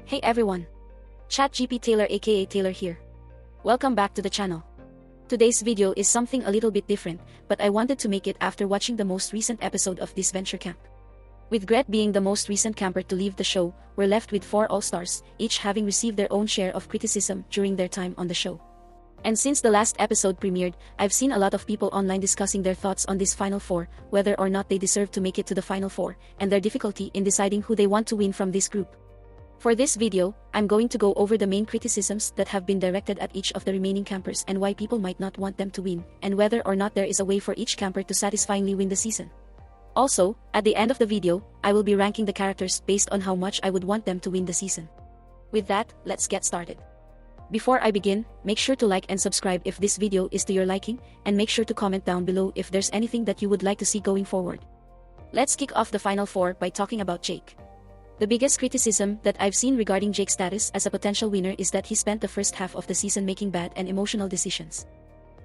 Hey everyone! ChatGPT Taylor aka Taylor here. Welcome back to the channel. Today's video is something a little bit different, but I wanted to make it after watching the most recent episode of Disventure Camp. With Gret being the most recent camper to leave the show, we're left with 4 all-stars, each having received their own share of criticism during their time on the show. And since the last episode premiered, I've seen a lot of people online discussing their thoughts on this final 4, whether or not they deserve to make it to the final 4, and their difficulty in deciding who they want to win from this group. For this video, I'm going to go over the main criticisms that have been directed at each of the remaining campers and why people might not want them to win, and whether or not there is a way for each camper to satisfyingly win the season. Also, at the end of the video, I will be ranking the characters based on how much I would want them to win the season. With that, let's get started. Before I begin, make sure to like and subscribe if this video is to your liking, and make sure to comment down below if there's anything that you would like to see going forward. Let's kick off the final 4 by talking about Jake. The biggest criticism that I've seen regarding Jake's status as a potential winner is that he spent the first half of the season making bad and emotional decisions.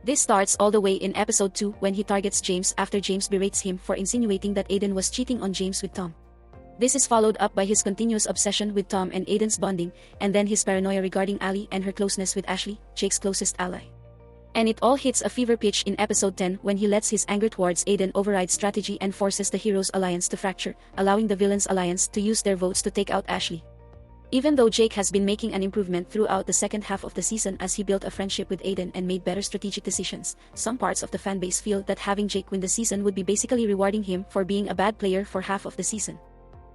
This starts all the way in episode 2 when he targets James after James berates him for insinuating that Aiden was cheating on James with Tom. This is followed up by his continuous obsession with Tom and Aiden's bonding, and then his paranoia regarding Allie and her closeness with Ashley, Jake's closest ally. And it all hits a fever pitch in episode 10 when he lets his anger towards Aiden override strategy and forces the heroes' alliance to fracture, allowing the villains' alliance to use their votes to take out Ashley. Even though Jake has been making an improvement throughout the second half of the season as he built a friendship with Aiden and made better strategic decisions, some parts of the fanbase feel that having Jake win the season would be basically rewarding him for being a bad player for half of the season.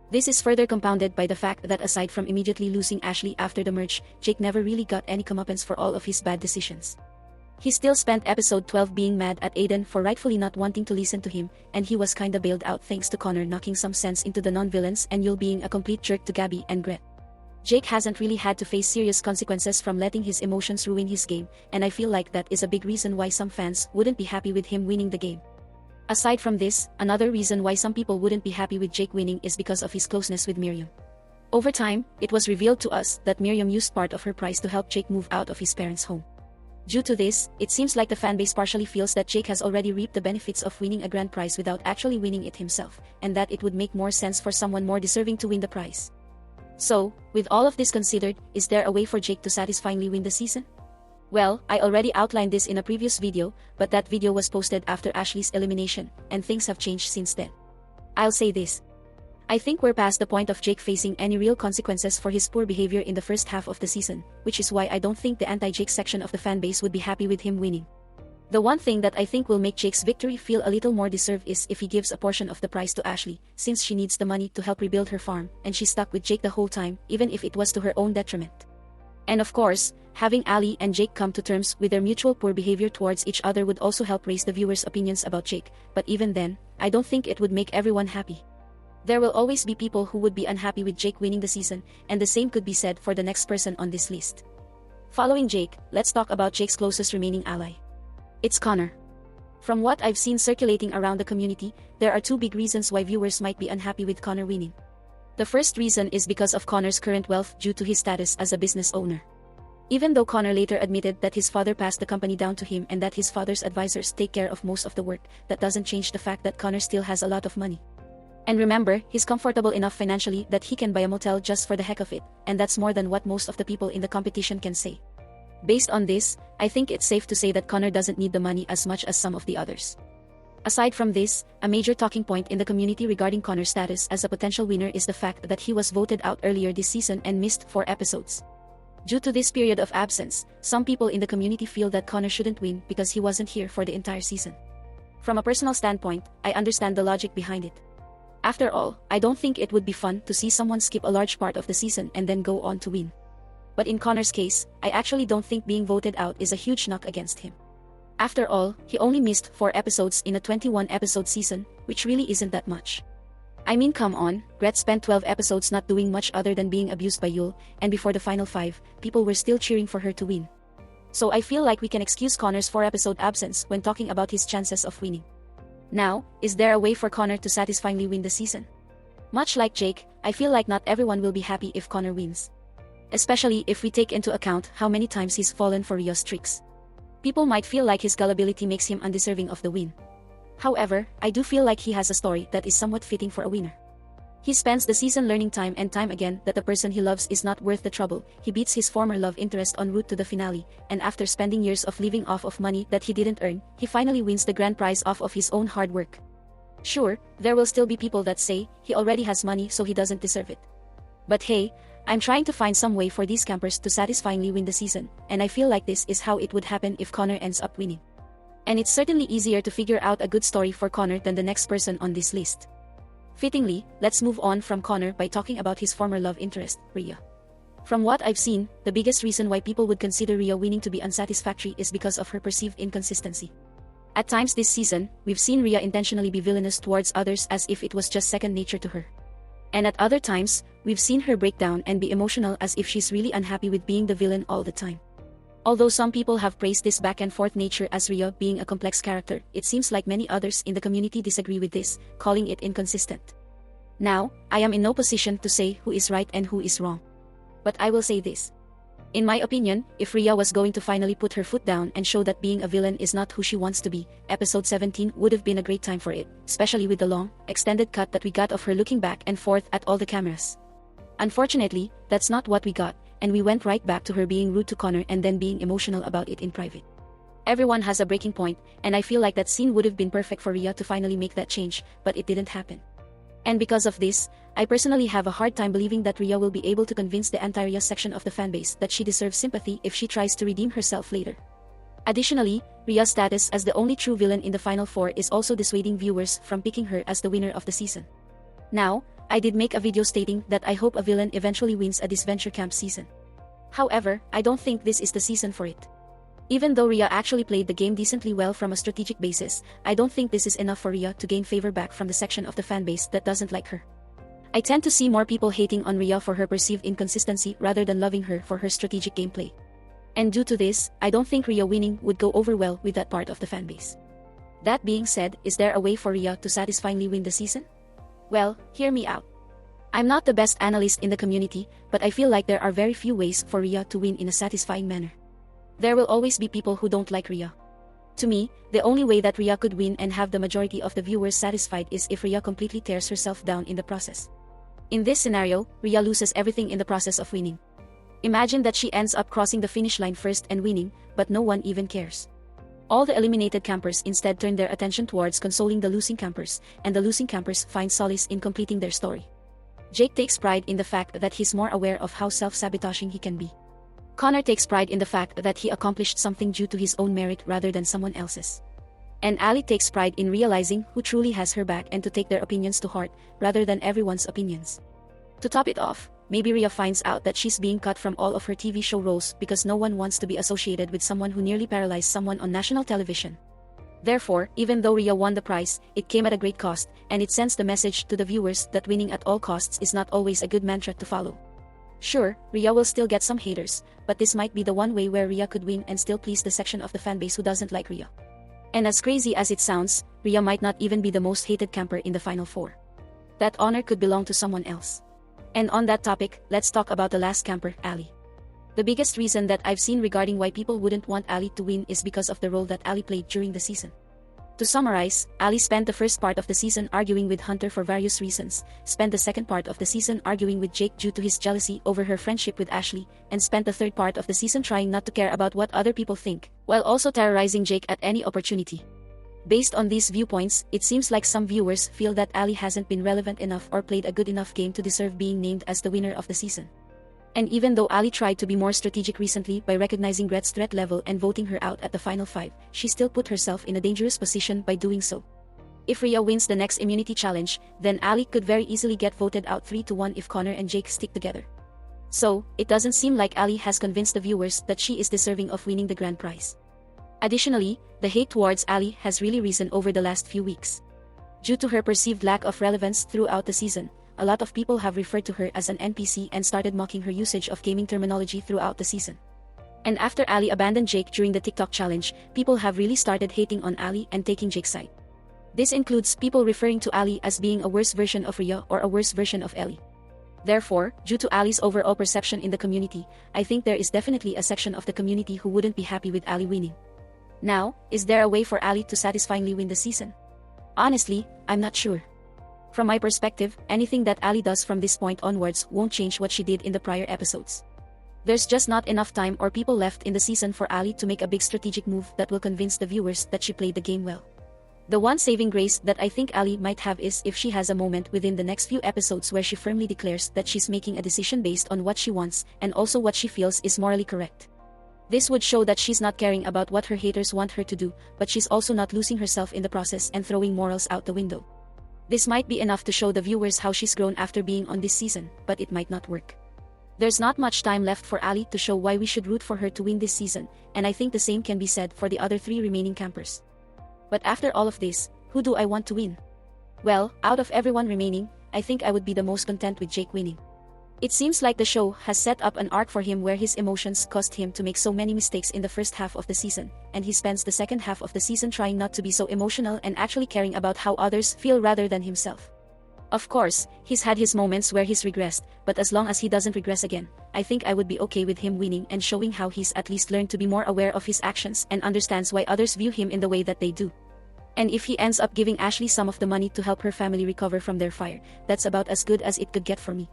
This is further compounded by the fact that aside from immediately losing Ashley after the merge, Jake never really got any comeuppance for all of his bad decisions. He still spent episode 12 being mad at Aiden for rightfully not wanting to listen to him, and he was kinda bailed out thanks to Connor knocking some sense into the non-villains and Yul being a complete jerk to Gabby and Gret. Jake hasn't really had to face serious consequences from letting his emotions ruin his game, and I feel like that is a big reason why some fans wouldn't be happy with him winning the game. Aside from this, another reason why some people wouldn't be happy with Jake winning is because of his closeness with Miriam. Over time, it was revealed to us that Miriam used part of her prize to help Jake move out of his parents' home. Due to this, it seems like the fanbase partially feels that Jake has already reaped the benefits of winning a grand prize without actually winning it himself, and that it would make more sense for someone more deserving to win the prize. So, with all of this considered, is there a way for Jake to satisfyingly win the season? Well, I already outlined this in a previous video, but that video was posted after Ashley's elimination, and things have changed since then. I'll say this. I think we're past the point of Jake facing any real consequences for his poor behavior in the first half of the season, which is why I don't think the anti-Jake section of the fanbase would be happy with him winning. The one thing that I think will make Jake's victory feel a little more deserved is if he gives a portion of the prize to Ashley, since she needs the money to help rebuild her farm, and she stuck with Jake the whole time, even if it was to her own detriment. And of course, having Allie and Jake come to terms with their mutual poor behavior towards each other would also help raise the viewers' opinions about Jake, but even then, I don't think it would make everyone happy. There will always be people who would be unhappy with Jake winning the season, and the same could be said for the next person on this list. Following Jake, let's talk about Jake's closest remaining ally. It's Connor. From what I've seen circulating around the community, there are 2 big reasons why viewers might be unhappy with Connor winning. The first reason is because of Connor's current wealth due to his status as a business owner. Even though Connor later admitted that his father passed the company down to him and that his father's advisors take care of most of the work, that doesn't change the fact that Connor still has a lot of money. And remember, he's comfortable enough financially that he can buy a motel just for the heck of it, and that's more than what most of the people in the competition can say. Based on this, I think it's safe to say that Connor doesn't need the money as much as some of the others. Aside from this, a major talking point in the community regarding Connor's status as a potential winner is the fact that he was voted out earlier this season and missed 4 episodes. Due to this period of absence, some people in the community feel that Connor shouldn't win because he wasn't here for the entire season. From a personal standpoint, I understand the logic behind it. After all, I don't think it would be fun to see someone skip a large part of the season and then go on to win. But in Connor's case, I actually don't think being voted out is a huge knock against him. After all, he only missed 4 episodes in a 21-episode season, which really isn't that much. I mean, come on, Gret spent 12 episodes not doing much other than being abused by Yul, and before the final 5, people were still cheering for her to win. So I feel like we can excuse Connor's 4-episode absence when talking about his chances of winning. Now, is there a way for Connor to satisfyingly win the season? Much like Jake, I feel like not everyone will be happy if Connor wins. Especially if we take into account how many times he's fallen for Riya's tricks. People might feel like his gullibility makes him undeserving of the win. However, I do feel like he has a story that is somewhat fitting for a winner. He spends the season learning time and time again that the person he loves is not worth the trouble. He beats his former love interest en route to the finale, and after spending years of living off of money that he didn't earn, he finally wins the grand prize off of his own hard work. Sure, there will still be people that say he already has money so he doesn't deserve it. But hey, I'm trying to find some way for these campers to satisfyingly win the season, and I feel like this is how it would happen if Connor ends up winning. And it's certainly easier to figure out a good story for Connor than the next person on this list. Fittingly, let's move on from Connor by talking about his former love interest, Riya. From what I've seen, the biggest reason why people would consider Riya winning to be unsatisfactory is because of her perceived inconsistency. At times this season, we've seen Riya intentionally be villainous towards others as if it was just second nature to her. And at other times, we've seen her break down and be emotional as if she's really unhappy with being the villain all the time. Although some people have praised this back and forth nature as Riya being a complex character, it seems like many others in the community disagree with this, calling it inconsistent. Now, I am in no position to say who is right and who is wrong. But I will say this. In my opinion, if Riya was going to finally put her foot down and show that being a villain is not who she wants to be, episode 17 would have been a great time for it, especially with the long, extended cut that we got of her looking back and forth at all the cameras. Unfortunately, that's not what we got, and we went right back to her being rude to Connor and then being emotional about it in private. Everyone has a breaking point, and I feel like that scene would have been perfect for Riya to finally make that change, but it didn't happen. And because of this, I personally have a hard time believing that Riya will be able to convince the entire Riya section of the fanbase that she deserves sympathy if she tries to redeem herself later. Additionally, Riya's status as the only true villain in the final four is also dissuading viewers from picking her as the winner of the season. Now, I did make a video stating that I hope a villain eventually wins a Disventure Camp season. However, I don't think this is the season for it. Even though Riya actually played the game decently well from a strategic basis, I don't think this is enough for Riya to gain favor back from the section of the fanbase that doesn't like her. I tend to see more people hating on Riya for her perceived inconsistency rather than loving her for her strategic gameplay. And due to this, I don't think Riya winning would go over well with that part of the fanbase. That being said, is there a way for Riya to satisfyingly win the season? Well, hear me out. I'm not the best analyst in the community, but I feel like there are very few ways for Riya to win in a satisfying manner. There will always be people who don't like Riya. To me, the only way that Riya could win and have the majority of the viewers satisfied is if Riya completely tears herself down in the process. In this scenario, Riya loses everything in the process of winning. Imagine that she ends up crossing the finish line first and winning, but no one even cares. All the eliminated campers instead turn their attention towards consoling the losing campers, and the losing campers find solace in completing their story. Jake takes pride in the fact that he's more aware of how self-sabotaging he can be. Connor takes pride in the fact that he accomplished something due to his own merit rather than someone else's. And Ali takes pride in realizing who truly has her back and to take their opinions to heart, rather than everyone's opinions. To top it off, maybe Riya finds out that she's being cut from all of her TV show roles because no one wants to be associated with someone who nearly paralyzed someone on national television. Therefore, even though Riya won the prize, it came at a great cost, and it sends the message to the viewers that winning at all costs is not always a good mantra to follow. Sure, Riya will still get some haters, but this might be the one way where Riya could win and still please the section of the fanbase who doesn't like Riya. And as crazy as it sounds, Riya might not even be the most hated camper in the final four. That honor could belong to someone else. And on that topic, let's talk about the last camper, Ali. The biggest reason that I've seen regarding why people wouldn't want Ali to win is because of the role that Ali played during the season. To summarize, Ali spent the first part of the season arguing with Hunter for various reasons, spent the second part of the season arguing with Jake due to his jealousy over her friendship with Ashley, and spent the third part of the season trying not to care about what other people think, while also terrorizing Jake at any opportunity. Based on these viewpoints, it seems like some viewers feel that Ali hasn't been relevant enough or played a good enough game to deserve being named as the winner of the season. And even though Ali tried to be more strategic recently by recognizing Gret's threat level and voting her out at the final 5, she still put herself in a dangerous position by doing so. If Riya wins the next immunity challenge, then Ali could very easily get voted out 3-1 if Connor and Jake stick together. So, it doesn't seem like Ali has convinced the viewers that she is deserving of winning the grand prize. Additionally, the hate towards Ali has really risen over the last few weeks. Due to her perceived lack of relevance throughout the season, a lot of people have referred to her as an NPC and started mocking her usage of gaming terminology throughout the season. And after Ali abandoned Jake during the TikTok challenge, people have really started hating on Ali and taking Jake's side. This includes people referring to Ali as being a worse version of Riya or a worse version of Ellie. Therefore, due to Ali's overall perception in the community, I think there is definitely a section of the community who wouldn't be happy with Ali winning. Now, is there a way for Ali to satisfyingly win the season? Honestly, I'm not sure. From my perspective, anything that Ali does from this point onwards won't change what she did in the prior episodes. There's just not enough time or people left in the season for Ali to make a big strategic move that will convince the viewers that she played the game well. The one saving grace that I think Ali might have is if she has a moment within the next few episodes where she firmly declares that she's making a decision based on what she wants and also what she feels is morally correct. This would show that she's not caring about what her haters want her to do, but she's also not losing herself in the process and throwing morals out the window. This might be enough to show the viewers how she's grown after being on this season, but it might not work. There's not much time left for Ali to show why we should root for her to win this season, and I think the same can be said for the other 3 remaining campers. But after all of this, who do I want to win? Well, out of everyone remaining, I think I would be the most content with Jake winning. It seems like the show has set up an arc for him where his emotions caused him to make so many mistakes in the first half of the season, and he spends the second half of the season trying not to be so emotional and actually caring about how others feel rather than himself. Of course, he's had his moments where he's regressed, but as long as he doesn't regress again, I think I would be okay with him winning and showing how he's at least learned to be more aware of his actions and understands why others view him in the way that they do. And if he ends up giving Ashley some of the money to help her family recover from their fire, that's about as good as it could get for me.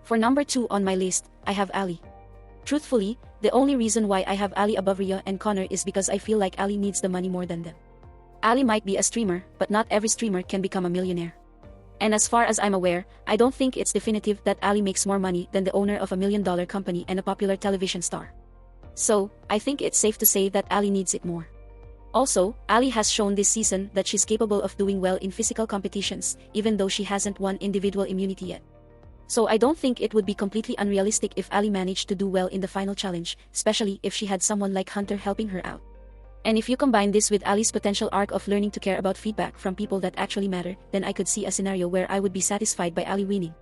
For number 2 on my list, I have Ali. Truthfully, the only reason why I have Ali above Riya and Connor is because I feel like Ali needs the money more than them. Ali might be a streamer, but not every streamer can become a millionaire. And as far as I'm aware, I don't think it's definitive that Ali makes more money than the owner of $1 million company and a popular television star. So, I think it's safe to say that Ali needs it more. Also, Ali has shown this season that she's capable of doing well in physical competitions, even though she hasn't won individual immunity yet. So I don't think it would be completely unrealistic if Ali managed to do well in the final challenge, especially if she had someone like Hunter helping her out. And if you combine this with Ali's potential arc of learning to care about feedback from people that actually matter, then I could see a scenario where I would be satisfied by Ali winning.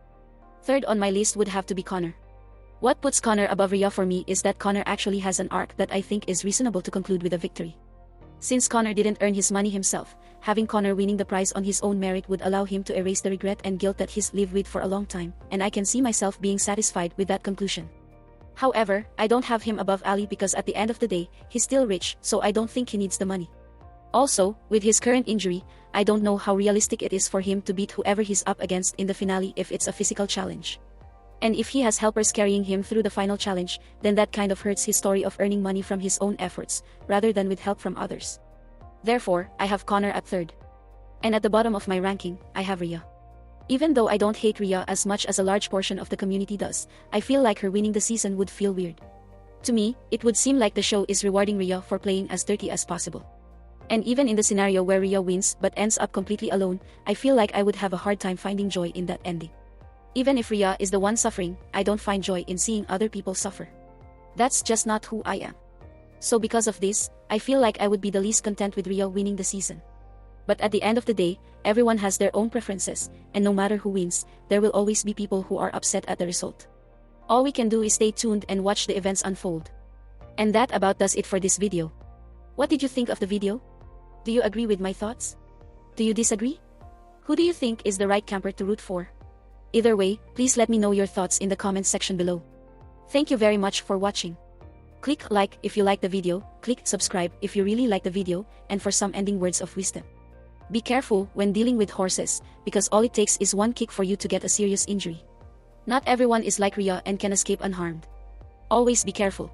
Third on my list would have to be Connor. What puts Connor above Riya for me is that Connor actually has an arc that I think is reasonable to conclude with a victory. Since Connor didn't earn his money himself, having Connor winning the prize on his own merit would allow him to erase the regret and guilt that he's lived with for a long time, and I can see myself being satisfied with that conclusion. However, I don't have him above Ali because at the end of the day, he's still rich, so I don't think he needs the money. Also, with his current injury, I don't know how realistic it is for him to beat whoever he's up against in the finale if it's a physical challenge. And if he has helpers carrying him through the final challenge, then that kind of hurts his story of earning money from his own efforts, rather than with help from others. Therefore, I have Connor at third. And at the bottom of my ranking, I have Riya. Even though I don't hate Riya as much as a large portion of the community does, I feel like her winning the season would feel weird. To me, it would seem like the show is rewarding Riya for playing as dirty as possible. And even in the scenario where Riya wins but ends up completely alone, I feel like I would have a hard time finding joy in that ending. Even if Riya is the one suffering, I don't find joy in seeing other people suffer. That's just not who I am. So because of this, I feel like I would be the least content with Riya winning the season. But at the end of the day, everyone has their own preferences, and no matter who wins, there will always be people who are upset at the result. All we can do is stay tuned and watch the events unfold. And that about does it for this video. What did you think of the video? Do you agree with my thoughts? Do you disagree? Who do you think is the right camper to root for? Either way, please let me know your thoughts in the comments section below. Thank you very much for watching. Click like if you like the video, click subscribe if you really like the video, and for some ending words of wisdom. Be careful when dealing with horses, because all it takes is one kick for you to get a serious injury. Not everyone is like Riya and can escape unharmed. Always be careful.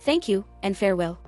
Thank you, and farewell.